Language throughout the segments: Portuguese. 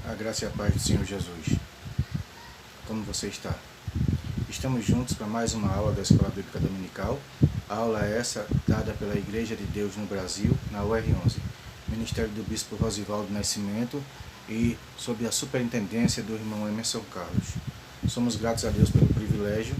A graça e a paz do Senhor Jesus. Como você está? Estamos juntos para mais uma aula da Escola Bíblica Dominical. A aula é essa dada pela Igreja de Deus no Brasil, na UR11, Ministério do Bispo Rosivaldo Nascimento e sob a superintendência do irmão Emerson Carlos. Somos gratos a Deus pelo privilégio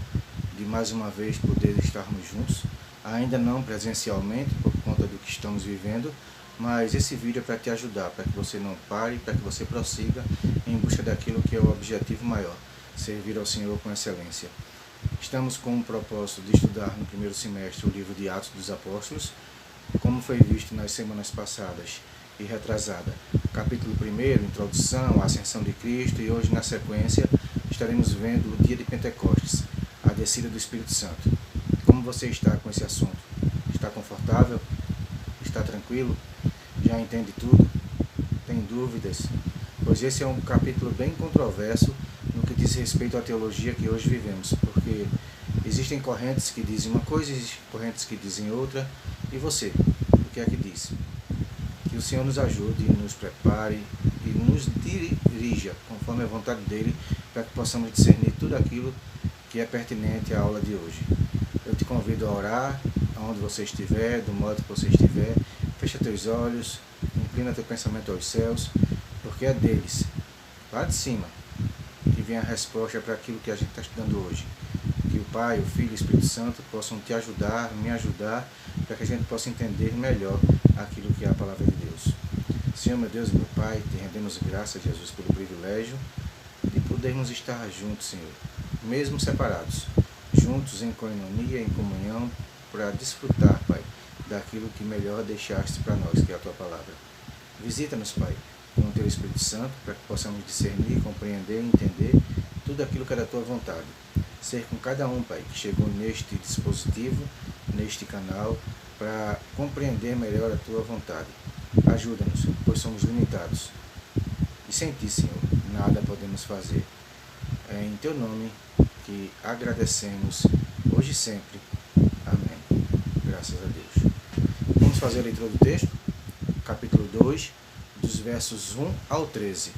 de mais uma vez poder estarmos juntos, ainda não presencialmente por conta do que estamos vivendo, mas esse vídeo é para te ajudar, para que você não pare, para que você prossiga em busca daquilo que é o objetivo maior, servir ao Senhor com excelência. Estamos com o propósito de estudar no primeiro semestre o livro de Atos dos Apóstolos, como foi visto nas semanas passadas e retrasada. Capítulo 1, introdução, a ascensão de Cristo, e hoje na sequência estaremos vendo o dia de Pentecostes, a descida do Espírito Santo. Como você está com esse assunto? Está confortável? Está tranquilo? Já entende tudo? Tem dúvidas? Pois esse é um capítulo bem controverso no que diz respeito à teologia que hoje vivemos, porque existem correntes que dizem uma coisa, existem correntes que dizem outra, e você, o que é que diz? Que o Senhor nos ajude, nos prepare e nos dirija conforme a vontade dEle, para que possamos discernir tudo aquilo que é pertinente à aula de hoje. Eu te convido a orar, aonde você estiver, do modo que você estiver. Fecha teus olhos, inclina teu pensamento aos céus, porque é deles, lá de cima, que vem a resposta para aquilo que a gente está estudando hoje. Que o Pai, o Filho e o Espírito Santo possam te ajudar, me ajudar, para que a gente possa entender melhor aquilo que é a palavra de Deus. Senhor, meu Deus e meu Pai, te rendemos graças, Jesus, pelo privilégio de podermos estar juntos, Senhor, mesmo separados, juntos em coinonia, em comunhão, para desfrutar, Pai, daquilo que melhor deixaste para nós, que é a Tua Palavra. Visita-nos, Pai, com o Teu Espírito Santo, para que possamos discernir, compreender e entender tudo aquilo que é da Tua vontade. Ser com cada um, Pai, que chegou neste dispositivo, neste canal, para compreender melhor a Tua vontade. Ajuda-nos, pois somos limitados. E sem Ti, Senhor, nada podemos fazer. É em Teu nome que agradecemos, hoje e sempre. Amém. Graças a Deus. Vamos fazer a leitura do texto, capítulo 2, dos versos 1 ao 13.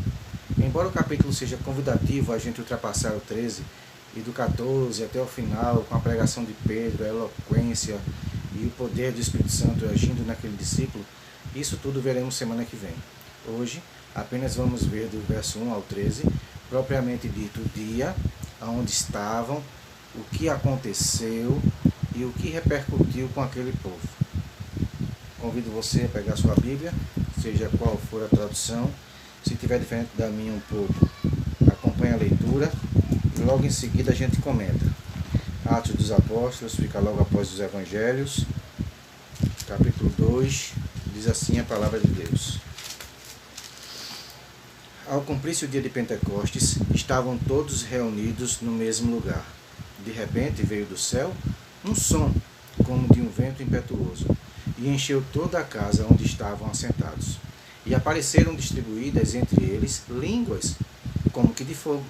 Embora o capítulo seja convidativo a gente ultrapassar o 13, e do 14 até o final, com a pregação de Pedro, a eloquência e o poder do Espírito Santo agindo naquele discípulo, isso tudo veremos semana que vem. Hoje, apenas vamos ver do verso 1 ao 13, propriamente dito o dia, aonde estavam, o que aconteceu e o que repercutiu com aquele povo. Convido você a pegar sua Bíblia, seja qual for a tradução. Se tiver diferente da minha um pouco, acompanhe a leitura e logo em seguida a gente comenta. Atos dos Apóstolos, fica logo após os Evangelhos, capítulo 2, diz assim a palavra de Deus. Ao cumprir-se o dia de Pentecostes, estavam todos reunidos no mesmo lugar. De repente veio do céu um som, como de um vento impetuoso, e encheu toda a casa onde estavam assentados. E apareceram distribuídas entre eles línguas, como que de fogo,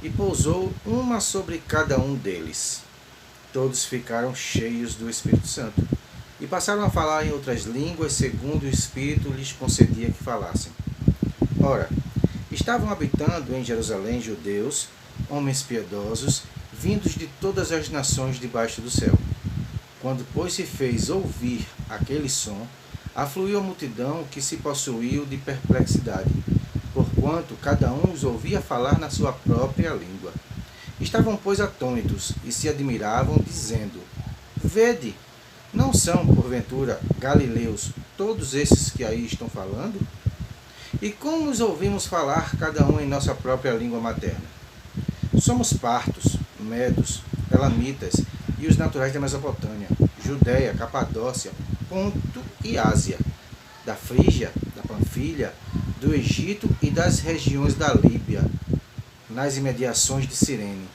e pousou uma sobre cada um deles. Todos ficaram cheios do Espírito Santo, e passaram a falar em outras línguas, segundo o Espírito lhes concedia que falassem. Ora, estavam habitando em Jerusalém judeus, homens piedosos, vindos de todas as nações debaixo do céu. Quando, pois, se fez ouvir aquele som, afluiu a multidão que se possuiu de perplexidade, porquanto cada um os ouvia falar na sua própria língua. Estavam, pois, atônitos e se admiravam, dizendo: Vede, não são, porventura, galileus todos esses que aí estão falando? E como os ouvimos falar cada um em nossa própria língua materna? Somos partos, medos, elamitas e os naturais da Mesopotâmia, Judéia, Capadócia, Ponto e Ásia, da Frígia, da Panfilha, do Egito e das regiões da Líbia, nas imediações de Cirene.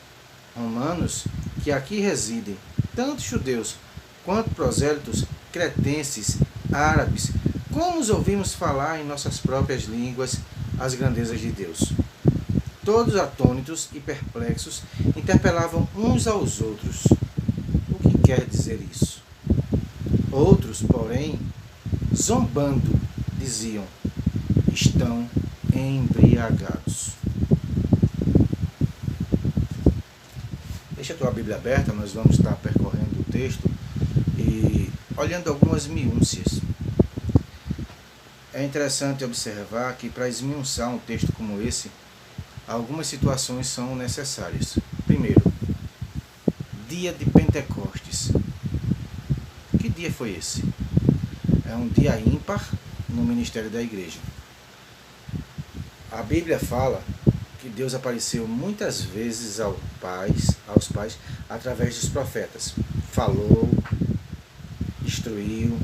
Romanos que aqui residem, tanto judeus quanto prosélitos, cretenses, árabes, como os ouvimos falar em nossas próprias línguas as grandezas de Deus. Todos atônitos e perplexos interpelavam uns aos outros. O que quer dizer isso? Outros, porém, zombando, diziam: estão embriagados. Deixa a tua Bíblia aberta, nós vamos estar percorrendo o texto e olhando algumas minúcias. É interessante observar que para esmiuçar um texto como esse, algumas situações são necessárias. Primeiro, dia de Pentecostes. Que dia foi esse? É um dia ímpar no ministério da igreja. A Bíblia fala que Deus apareceu muitas vezes aos pais, através dos profetas. Falou, instruiu.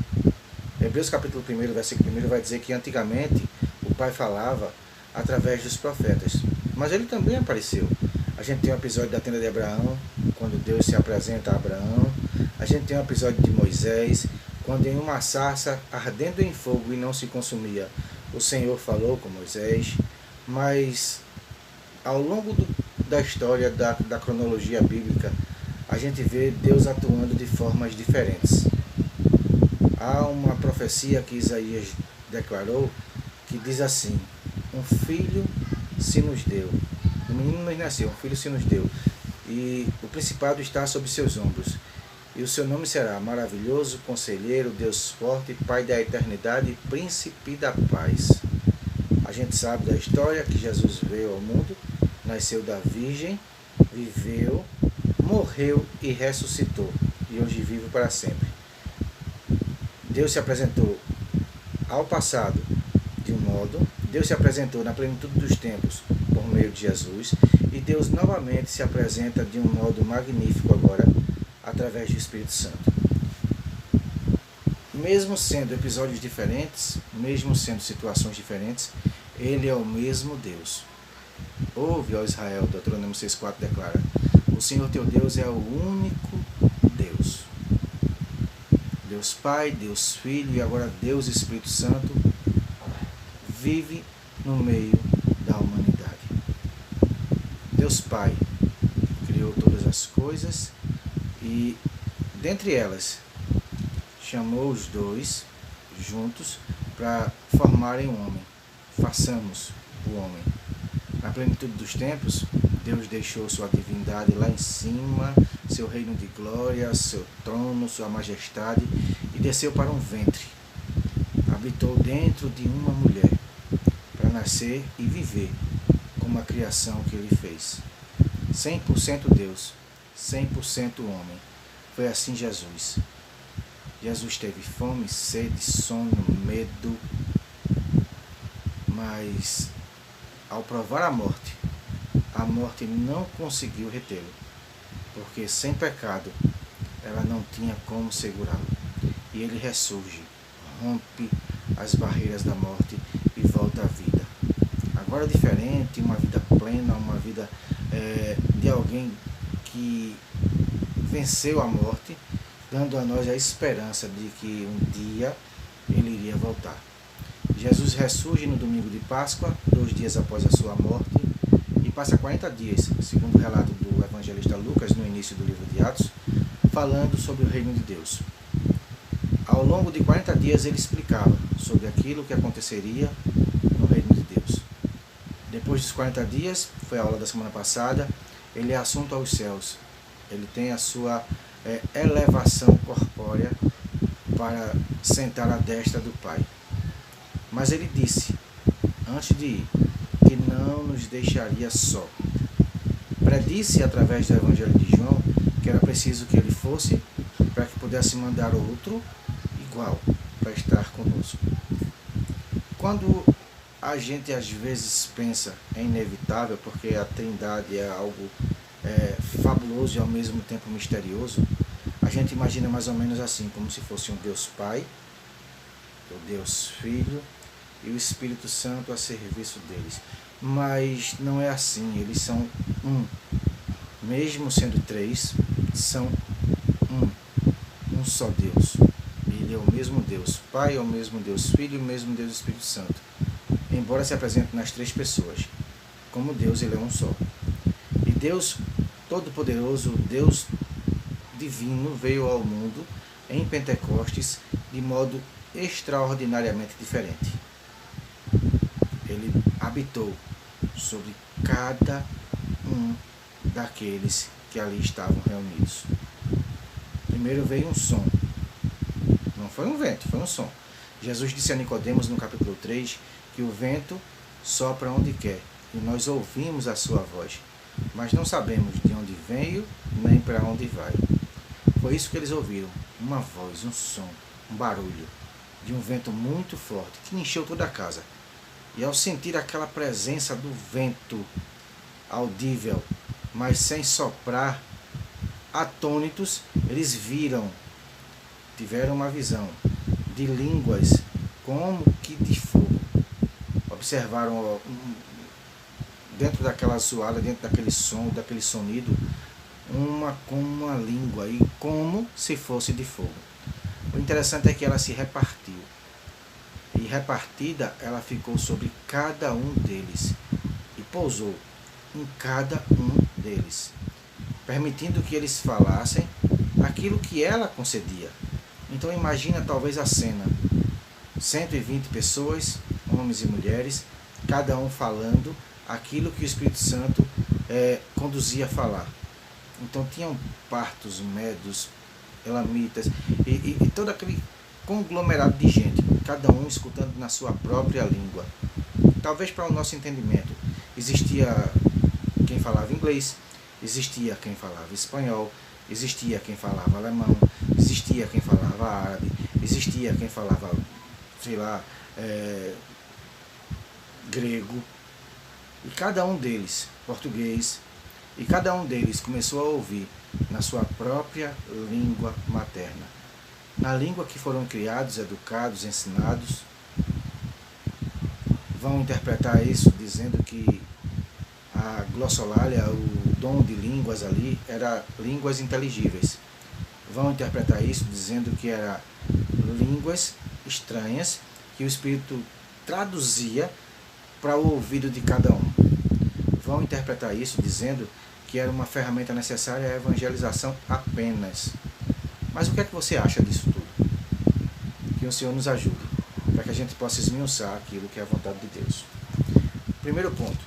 Hebreus capítulo 1, versículo 1 vai dizer que antigamente o Pai falava através dos profetas. Mas ele também apareceu. A gente tem um episódio da tenda de Abraão, quando Deus se apresenta a Abraão. A gente tem um episódio de Moisés, quando em uma sarça ardendo em fogo e não se consumia, o Senhor falou com Moisés. Mas ao longo da história da cronologia bíblica, a gente vê Deus atuando de formas diferentes. Há uma profecia que Isaías declarou, que diz assim: um filho se nos deu, um menino nos nasceu, um filho se nos deu, e o principado está sobre seus ombros, e o seu nome será Maravilhoso, Conselheiro, Deus Forte, Pai da Eternidade, Príncipe da Paz. A gente sabe da história que Jesus veio ao mundo, nasceu da Virgem, viveu, morreu e ressuscitou, e hoje vive para sempre. Deus se apresentou ao passado de um modo, Deus se apresentou na plenitude dos tempos por meio de Jesus, e Deus novamente se apresenta de um modo magnífico agora, através do Espírito Santo. Mesmo sendo episódios diferentes, mesmo sendo situações diferentes, Ele é o mesmo Deus. Ouve, ó Israel, Deuteronômio 6,4 declara: o Senhor teu Deus é o único Deus. Deus Pai, Deus Filho e agora Deus Espírito Santo vive no meio da humanidade. Deus Pai criou todas as coisas e, dentre elas, chamou os dois juntos para formarem um homem. Façamos o homem. Na plenitude dos tempos, Deus deixou sua divindade lá em cima, seu reino de glória, seu trono, sua majestade, e desceu para um ventre. Habitou dentro de uma mulher, para nascer e viver como a criação que Ele fez. 100% Deus, 100% homem. Foi assim Jesus. Jesus teve fome, sede, sono, medo, mas ao provar a morte não conseguiu retê-lo, porque sem pecado ela não tinha como segurá-lo. E ele ressurge, rompe as barreiras da morte e volta à vida. Agora diferente, uma vida plena, uma vida de alguém que venceu a morte, dando a nós a esperança de que um dia ele iria voltar. Jesus ressurge no domingo de Páscoa, 2 dias após a sua morte, e passa 40 dias, segundo o relato do evangelista Lucas, no início do livro de Atos, falando sobre o reino de Deus. Ao longo de 40 dias ele explicava sobre aquilo que aconteceria no reino de Deus. Depois dos 40 dias, foi a aula da semana passada, ele é assunto aos céus. Ele tem a sua elevação corpórea para sentar à destra do Pai. Mas ele disse, antes de ir, que não nos deixaria só. Predisse através do Evangelho de João que era preciso que ele fosse para que pudesse mandar outro igual para estar conosco. Quando a gente às vezes pensa é inevitável, porque a Trindade é algo fabuloso e ao mesmo tempo misterioso, a gente imagina mais ou menos assim, como se fosse um Deus Pai, o Deus Filho e o Espírito Santo a serviço deles. Mas não é assim, eles são um. Mesmo sendo três, são um só Deus. Ele é o mesmo Deus Pai, é o mesmo Deus Filho e o mesmo Deus Espírito Santo. Embora se apresente nas três pessoas, como Deus, ele é um só. E Deus Todo-Poderoso, Deus Divino, veio ao mundo em Pentecostes de modo extraordinariamente diferente. Ele habitou sobre cada um daqueles que ali estavam reunidos. Primeiro veio um som. Não foi um vento, foi um som. Jesus disse a Nicodemos no capítulo 3 que o vento sopra onde quer e nós ouvimos a sua voz, mas não sabemos de onde veio nem para onde vai. Foi isso que eles ouviram, uma voz, um som, um barulho de um vento muito forte que encheu toda a casa. E ao sentir aquela presença do vento audível, mas sem soprar, atônitos, eles tiveram uma visão de línguas como que de fogo. Observaram dentro daquela zoada, dentro daquele som, daquele sonido, uma língua, e como se fosse de fogo. O interessante é que ela se repartiu. E repartida, ela ficou sobre cada um deles e pousou em cada um deles, permitindo que eles falassem aquilo que ela concedia. Então imagina talvez a cena, 120 pessoas, homens e mulheres, cada um falando aquilo que o Espírito Santo conduzia a falar. Então tinham partos, medos, elamitas e todo aquele conglomerado de gente, cada um escutando na sua própria língua. Talvez para o nosso entendimento, existia quem falava inglês, existia quem falava espanhol, existia quem falava alemão, existia quem falava árabe, existia quem falava, sei lá, grego, e cada um deles, português, e cada um deles começou a ouvir na sua própria língua materna, na língua que foram criados, educados, ensinados. Vão interpretar isso dizendo que a glossolalia, o dom de línguas ali, era línguas inteligíveis. Vão interpretar isso dizendo que era línguas estranhas que o Espírito traduzia para o ouvido de cada um. Vão interpretar isso dizendo que era uma ferramenta necessária à evangelização apenas. Mas o que é que você acha disso tudo? Que o Senhor nos ajude, para que a gente possa esmiuçar aquilo que é a vontade de Deus. Primeiro ponto.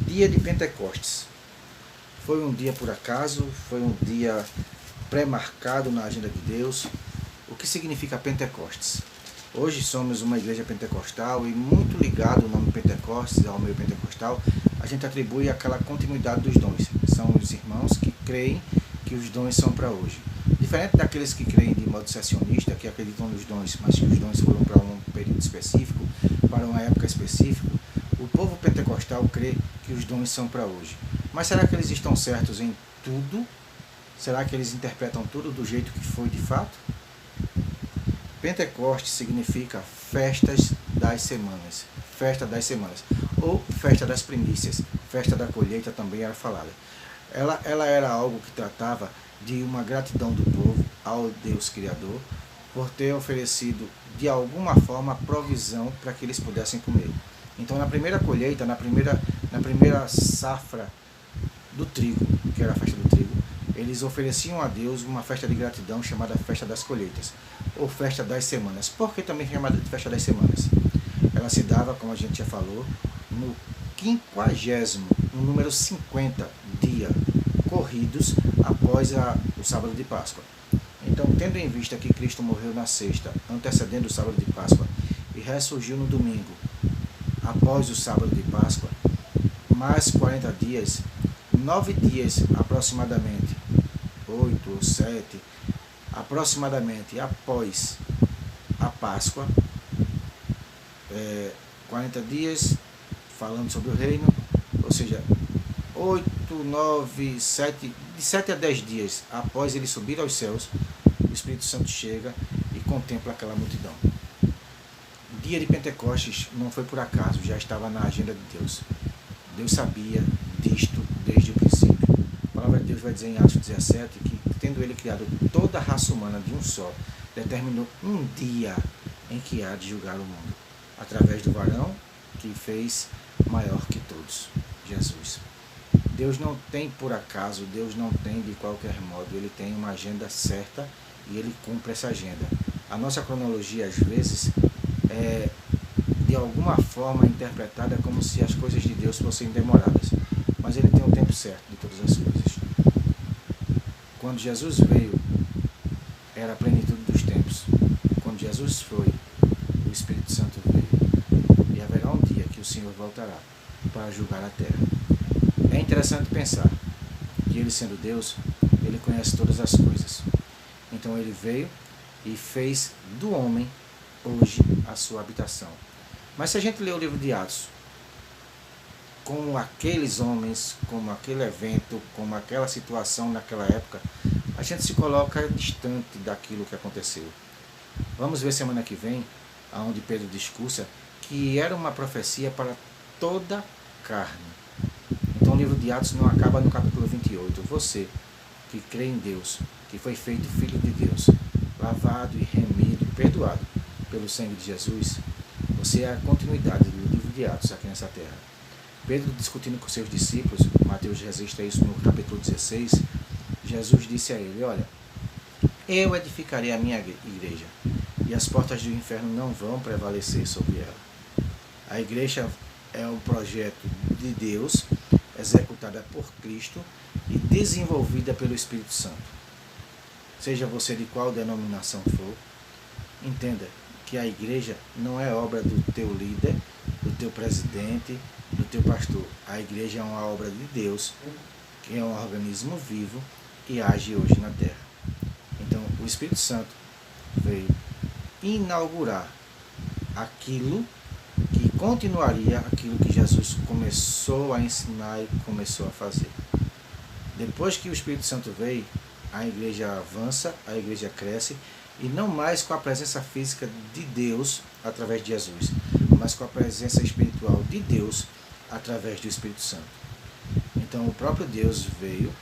Dia de Pentecostes. Foi um dia por acaso? Foi um dia pré-marcado na agenda de Deus? O que significa Pentecostes? Hoje somos uma igreja pentecostal e muito ligado ao nome Pentecostes, ao meio pentecostal, a gente atribui aquela continuidade dos dons. São os irmãos que creem que os dons são para hoje. Diferente daqueles que creem de modo sessionista, que acreditam nos dons, mas que os dons foram para um período específico, para uma época específica, o povo pentecostal crê que os dons são para hoje. Mas será que eles estão certos em tudo? Será que eles interpretam tudo do jeito que foi de fato? Pentecostes significa festas das semanas, festa das semanas, ou festa das primícias, festa da colheita também era falada. Ela era algo que tratava de uma gratidão do povo ao Deus Criador por ter oferecido de alguma forma provisão para que eles pudessem comer. Então na primeira colheita, na primeira safra do trigo, que era a festa do trigo, eles ofereciam a Deus uma festa de gratidão chamada Festa das Colheitas, ou Festa das Semanas. Por que também chamada de Festa das Semanas? Ela se dava, como a gente já falou, no 50º, no número 50 dia corridos após o sábado de Páscoa. Então, tendo em vista que Cristo morreu na sexta, antecedendo o sábado de Páscoa, e ressurgiu no domingo, após o sábado de Páscoa, mais 40 dias, 9 dias aproximadamente, 8 ou 7, aproximadamente após a Páscoa, 40 dias falando sobre o reino, ou seja, 8, 9, 7, de 7 a 10 dias após ele subir aos céus, o Espírito Santo chega e contempla aquela multidão. O dia de Pentecostes não foi por acaso, já estava na agenda de Deus. Deus sabia disto desde o princípio. A palavra de Deus vai dizer em Atos 17 que, tendo ele criado toda a raça humana de um só, determinou um dia em que há de julgar o mundo, através do varão que fez maior que todos, Jesus. Deus não tem por acaso, Deus não tem de qualquer modo, ele tem uma agenda certa e ele cumpre essa agenda. A nossa cronologia, às vezes, de alguma forma interpretada como se as coisas de Deus fossem demoradas. Mas ele tem o tempo certo de todas as coisas. Quando Jesus veio, era a plenitude dos tempos. Quando Jesus foi, o Espírito Santo veio. E haverá um dia que o Senhor voltará para julgar a terra. É interessante pensar que ele, sendo Deus, ele conhece todas as coisas. Então ele veio e fez do homem hoje a sua habitação. Mas se a gente ler o livro de Atos, como aqueles homens, como aquele evento, como aquela situação naquela época, a gente se coloca distante daquilo que aconteceu. Vamos ver semana que vem, aonde Pedro discursa que era uma profecia para toda carne. Então o livro de Atos não acaba no capítulo 28. Você que crê em Deus, que foi feito filho de Deus, lavado e remido, perdoado pelo sangue de Jesus, você é a continuidade do livro de Atos aqui nessa terra. Pedro discutindo com seus discípulos, Mateus registra isso no capítulo 16, Jesus disse a ele, olha, eu edificarei a minha igreja e as portas do inferno não vão prevalecer sobre ela. A igreja é um projeto de Deus, executada por Cristo e desenvolvida pelo Espírito Santo. Seja você de qual denominação for, entenda que a igreja não é obra do teu líder, do teu presidente, do teu pastor. A igreja é uma obra de Deus, que é um organismo vivo e age hoje na terra. Então, o Espírito Santo veio inaugurar aquilo que continuaria aquilo que Jesus começou a ensinar e começou a fazer. Depois que o Espírito Santo veio, a igreja avança, a igreja cresce, e não mais com a presença física de Deus através de Jesus, mas com a presença espiritual de Deus através do Espírito Santo. Então o próprio Deus veio,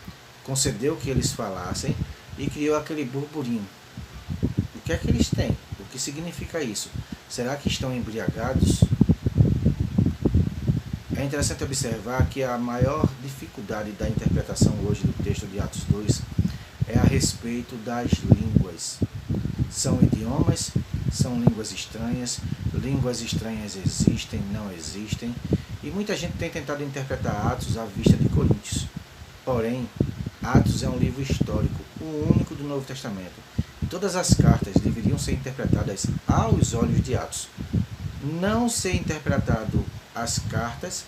concedeu que eles falassem e criou aquele burburinho. O que é que eles têm? O que significa isso? Será que estão embriagados? É interessante observar que a maior dificuldade da interpretação hoje do texto de Atos 2 é a respeito das línguas. São idiomas, são línguas estranhas existem, não existem, e muita gente tem tentado interpretar Atos à vista de Coríntios. Porém, Atos é um livro histórico, o único do Novo Testamento. E todas as cartas deveriam ser interpretadas aos olhos de Atos. Não ser interpretado as cartas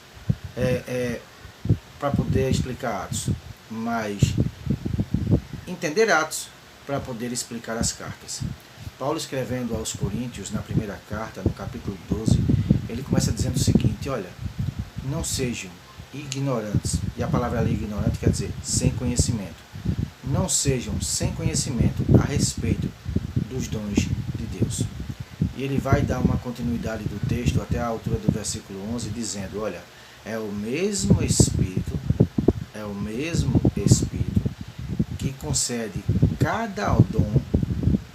para poder explicar Atos, mas entender Atos para poder explicar as cartas. Paulo, escrevendo aos Coríntios, na primeira carta, no capítulo 12, ele começa dizendo o seguinte, olha, não sejam ignorantes, e a palavra ali ignorante quer dizer sem conhecimento. Não sejam sem conhecimento a respeito dos dons de Deus. E ele vai dar uma continuidade do texto até a altura do versículo 11, dizendo, olha, é o mesmo Espírito que concede cada dom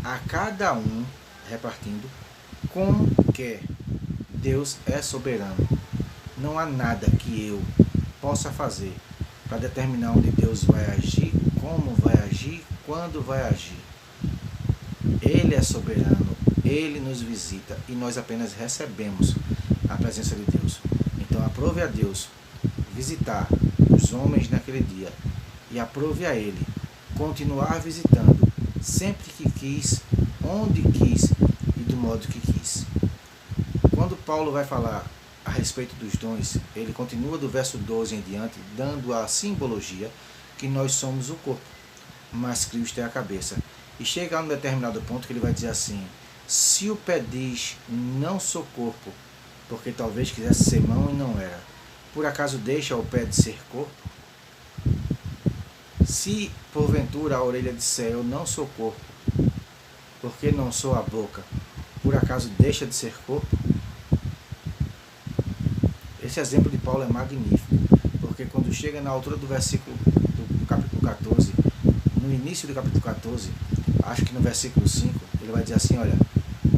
a cada um, repartindo como quer. Deus é soberano. Não há nada que eu possa fazer para determinar onde Deus vai agir, como vai agir, quando vai agir. Ele é soberano, Ele nos visita e nós apenas recebemos a presença de Deus. Então aprove a Deus visitar os homens naquele dia e aprove a Ele continuar visitando sempre que quis, onde quis e do modo que quis. Quando Paulo vai falar a respeito dos dons, ele continua do verso 12 em diante, dando a simbologia que nós somos o corpo, mas Cristo é a cabeça. E chega a um determinado ponto que ele vai dizer assim, se o pé diz, não sou corpo, porque talvez quisesse ser mão e não era, por acaso deixa o pé de ser corpo? Se porventura a orelha disser, eu não sou corpo, porque não sou a boca, por acaso deixa de ser corpo? Esse exemplo de Paulo é magnífico, porque quando chega na altura do versículo do capítulo 14, no início do capítulo 14, acho que no versículo 5, ele vai dizer assim, olha,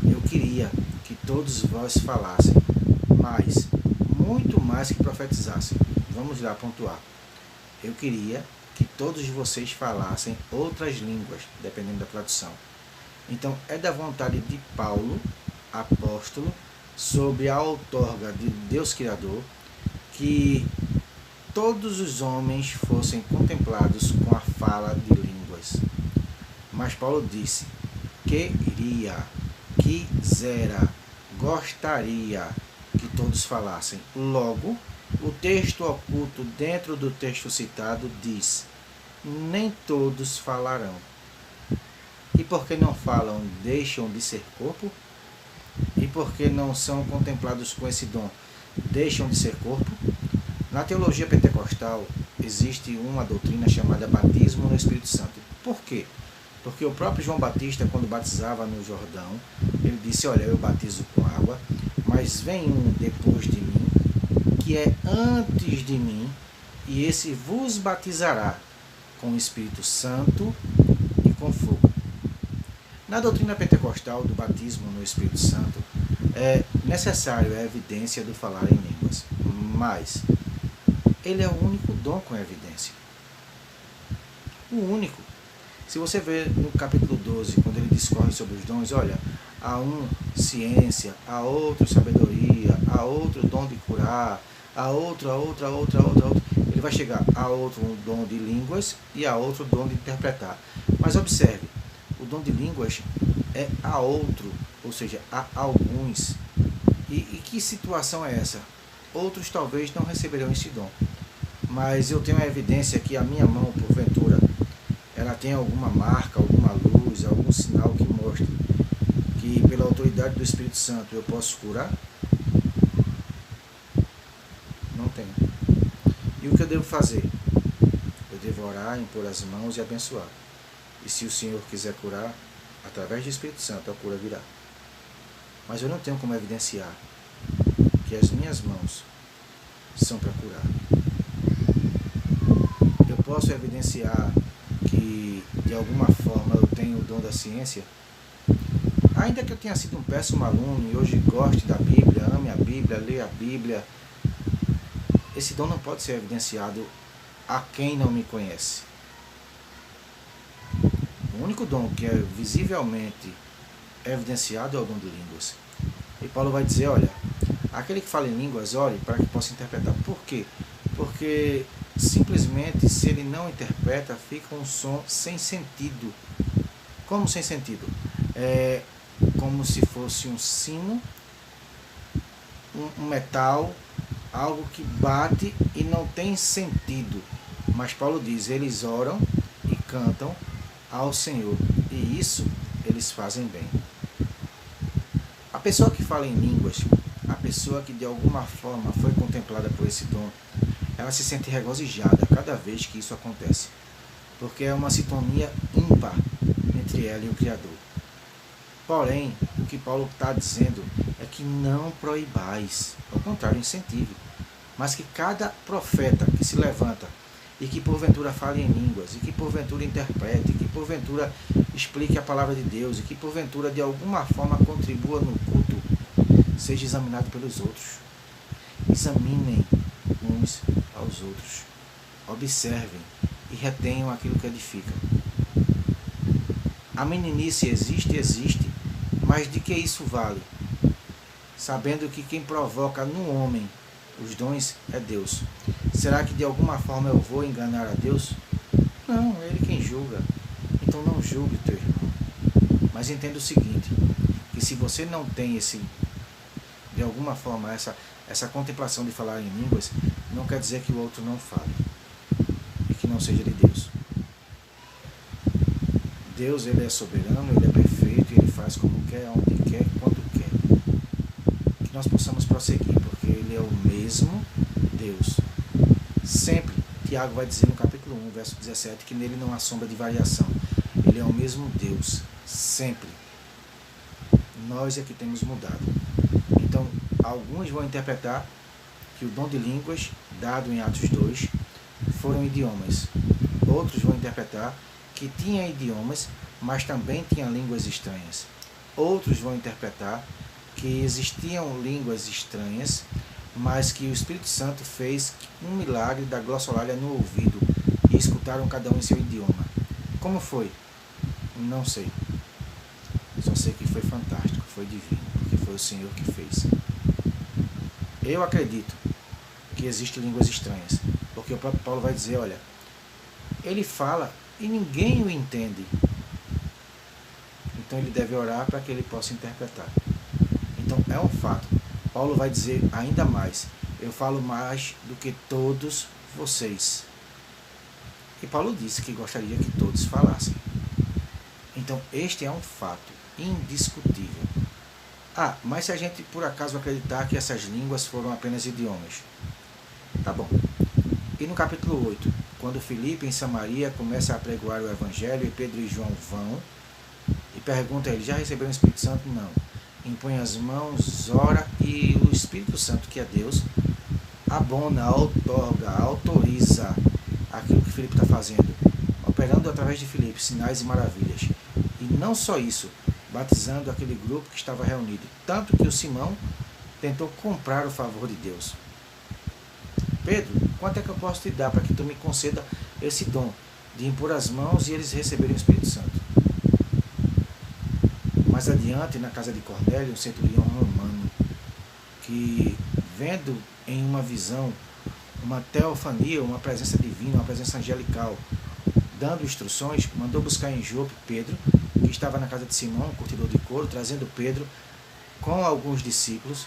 eu queria que todos vós falassem, mas muito mais que profetizassem. Vamos lá pontuar. Eu queria que todos vocês falassem outras línguas, dependendo da tradução. Então, é da vontade de Paulo, apóstolo, sobre a outorga de Deus Criador, que todos os homens fossem contemplados com a fala de línguas. Mas Paulo disse: queria, quisera, gostaria que todos falassem. Logo, o texto oculto dentro do texto citado diz: nem todos falarão. E porque não falam, deixam de ser corpo? E porque não são contemplados com esse dom, deixam de ser corpo? Na teologia pentecostal existe uma doutrina chamada batismo no Espírito Santo. Por quê? Porque o próprio João Batista, quando batizava no Jordão, ele disse: olha, eu batizo com água, mas vem um depois de mim, que é antes de mim, e esse vos batizará com o Espírito Santo e com fogo. Na doutrina pentecostal do batismo no Espírito Santo, é necessário a evidência do falar em línguas, mas ele é o único dom com evidência. O único. Se você ver no capítulo 12, quando ele discorre sobre os dons, olha, há um ciência, há outro sabedoria, há outro dom de curar, há outro, ele vai chegar a outro dom de línguas e a outro dom de interpretar. Mas observe, o dom de línguas é a outro, ou seja, há alguns. E que situação é essa? Outros talvez não receberão esse dom. Mas eu tenho a evidência que a minha mão, porventura, ela tem alguma marca, alguma luz, algum sinal que mostre que pela autoridade do Espírito Santo eu posso curar? Não tenho. E o que eu devo fazer? Eu devo orar, impor as mãos e abençoar. E se o Senhor quiser curar, através do Espírito Santo, a cura virá. Mas eu não tenho como evidenciar que as minhas mãos são para curar. Eu posso evidenciar que de alguma forma eu tenho o dom da ciência, ainda que eu tenha sido um péssimo aluno e hoje goste da Bíblia, ame a Bíblia, leia a Bíblia, esse dom não pode ser evidenciado a quem não me conhece. O único dom que é visivelmente evidenciado é o dom de línguas. E Paulo vai dizer, olha, aquele que fala em línguas, ore para que possa interpretar. Por quê? Porque simplesmente se ele não interpreta, fica um som sem sentido. Como sem sentido? É como se fosse um sino, um metal, algo que bate e não tem sentido. Mas Paulo diz, eles oram e cantam ao Senhor, e isso eles fazem bem. A pessoa que fala em línguas, a pessoa que de alguma forma foi contemplada por esse dom, ela se sente regozijada cada vez que isso acontece, porque é uma sintonia ímpar entre ela e o Criador. Porém, o que Paulo está dizendo é que não proibais, ao contrário, incentive, mas que cada profeta que se levanta e que porventura fale em línguas, e que porventura interprete, e que porventura explique a palavra de Deus, e que porventura de alguma forma contribua no culto, seja examinado pelos outros. Examinem uns aos outros, observem e retenham aquilo que edifica. A meninice existe, mas de que isso vale? Sabendo que quem provoca no homem os dons é Deus. Será que de alguma forma eu vou enganar a Deus? Não, é Ele quem julga. Então não julgue o teu irmão. Mas entenda o seguinte, que se você não tem de alguma forma essa contemplação de falar em línguas, não quer dizer que o outro não fale e que não seja de Deus. Deus, Ele é soberano, Ele é perfeito, Ele faz como quer, onde quer, quando quer. Que nós possamos prosseguir, porque Ele é o mesmo Deus. Sempre, Tiago vai dizer no capítulo 1, verso 17, que nele não há sombra de variação. Ele é o mesmo Deus, sempre. Nós é que temos mudado. Então, alguns vão interpretar que o dom de línguas, dado em Atos 2, foram idiomas. Outros vão interpretar que tinha idiomas, mas também tinha línguas estranhas. Outros vão interpretar que existiam línguas estranhas, mas que o Espírito Santo fez um milagre da glossolalia no ouvido e escutaram cada um em seu idioma. Como foi? Não sei. Só sei que foi fantástico, foi divino, porque foi o Senhor que fez. eu acredito que existem línguas estranhas, porque o próprio Paulo vai dizer, olha, ele fala e ninguém o entende, então ele deve orar para que ele possa interpretar. Então é um fato. Paulo vai dizer ainda mais, eu falo mais do que todos vocês. E Paulo disse que gostaria que todos falassem. Então este é um fato indiscutível. Mas se a gente por acaso acreditar que essas línguas foram apenas idiomas, tá bom. E no capítulo 8, quando Filipe em Samaria começa a pregoar o Evangelho e Pedro e João vão e pergunta a ele, já receberam o Espírito Santo? Não. Impõe as mãos, ora e o Espírito Santo, que é Deus, abona, outorga, autoriza aquilo que Filipe está fazendo, operando através de Filipe sinais e maravilhas. E não só isso, batizando aquele grupo que estava reunido, tanto que o Simão tentou comprar o favor de Deus. Pedro, quanto é que eu posso te dar para que tu me conceda esse dom de impor as mãos e eles receberem o Espírito Santo? Mais adiante, na casa de Cornélio, um centurião romano, que vendo em uma visão uma teofania, uma presença divina, uma presença angelical, dando instruções, mandou buscar em Jope Pedro, que estava na casa de Simão, um curtidor de couro, trazendo Pedro com alguns discípulos,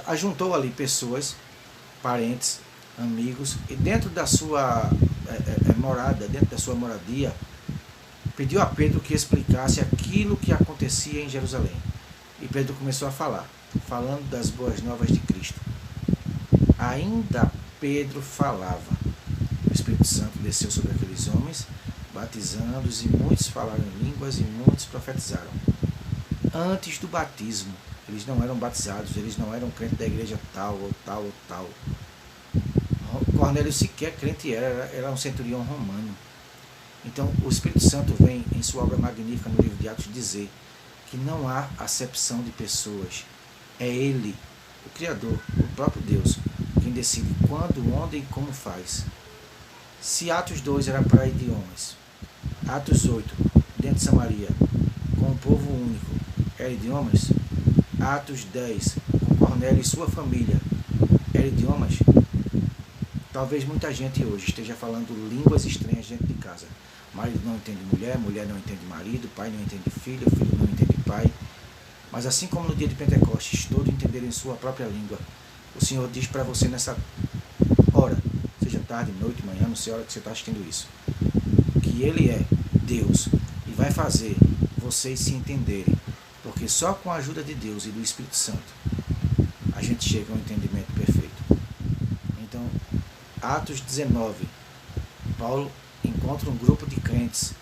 ajuntou ali pessoas, parentes, amigos, e dentro da sua morada, dentro da sua moradia, pediu a Pedro que explicasse aquilo que acontecia em Jerusalém. E Pedro começou a falar, falando das boas novas de Cristo. Ainda Pedro falava, o Espírito Santo desceu sobre aqueles homens, batizando-os, e muitos falaram em línguas e muitos profetizaram. Antes do batismo, eles não eram batizados, eles não eram crentes da igreja tal ou tal ou tal. Cornélio sequer crente era um centurião romano. Então o Espírito Santo vem em sua obra magnífica no livro de Atos dizer que não há acepção de pessoas. É Ele, o Criador, o próprio Deus, quem decide quando, onde e como faz. Se Atos 2 era para idiomas, Atos 8, dentro de Samaria, com um povo único, era idiomas, Atos 10, com Cornélio e sua família, era idiomas, talvez muita gente hoje esteja falando línguas estranhas dentro de casa. Marido não entende mulher, mulher não entende marido, pai não entende filho, filho não entende pai. Mas assim como no dia de Pentecostes, todos entenderam em sua própria língua, o Senhor diz para você nessa hora, seja tarde, noite, manhã, não sei a hora que você está assistindo isso, que Ele é Deus e vai fazer vocês se entenderem, porque só com a ajuda de Deus e do Espírito Santo a gente chega a um entendimento perfeito. Então, Atos 19, Paulo encontra um grupo de crentes.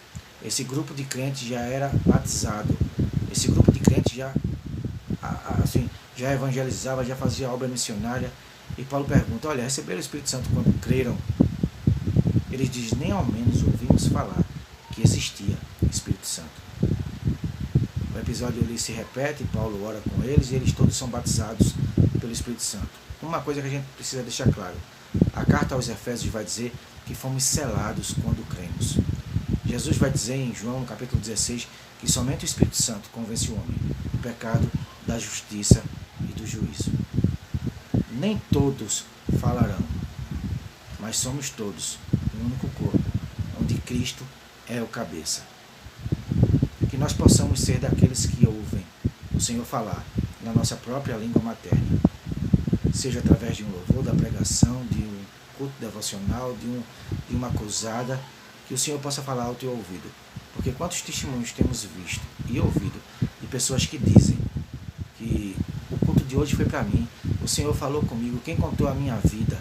Esse grupo de crentes já era batizado. Esse grupo de crentes já evangelizava, já fazia obra missionária. E Paulo pergunta, olha, receberam o Espírito Santo quando creram? Eles dizem, nem ao menos ouvimos falar que existia o Espírito Santo. O episódio ali se repete, Paulo ora com eles e eles todos são batizados pelo Espírito Santo. Uma coisa que a gente precisa deixar claro, a carta aos Efésios vai dizer que fomos selados quando cremos. Jesus vai dizer em João, capítulo 16, que somente o Espírito Santo convence o homem do pecado, da justiça e do juízo. Nem todos falarão, mas somos todos um único corpo, onde Cristo é o cabeça. Que nós possamos ser daqueles que ouvem o Senhor falar na nossa própria língua materna, seja através de um louvor, da pregação, de um culto devocional, de uma cruzada, que o Senhor possa falar ao teu ouvido. Porque quantos testemunhos temos visto e ouvido de pessoas que dizem que o culto de hoje foi para mim, o Senhor falou comigo, quem contou a minha vida,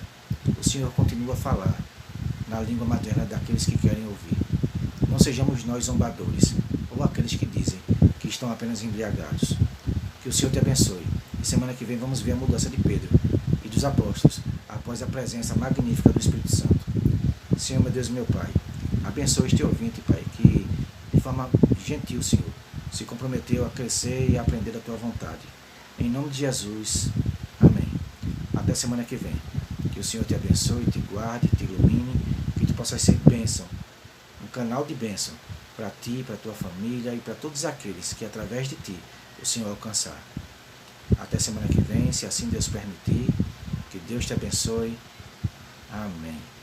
o Senhor continua a falar na língua materna daqueles que querem ouvir. Não sejamos nós zombadores, ou aqueles que dizem que estão apenas embriagados. Que o Senhor te abençoe. E semana que vem vamos ver a mudança de Pedro e dos apóstolos, após a presença magnífica do Espírito Santo. Senhor, meu Deus e meu Pai, abençoe este ouvinte, Pai, que de forma gentil, Senhor, se comprometeu a crescer e a aprender da Tua vontade. Em nome de Jesus, amém. Até semana que vem. Que o Senhor te abençoe, te guarde, te ilumine, que tu possas ser bênção, um canal de bênção para ti, para tua família e para todos aqueles que através de ti o Senhor alcançar. Até semana que vem, se assim Deus permitir. Deus te abençoe. Amém.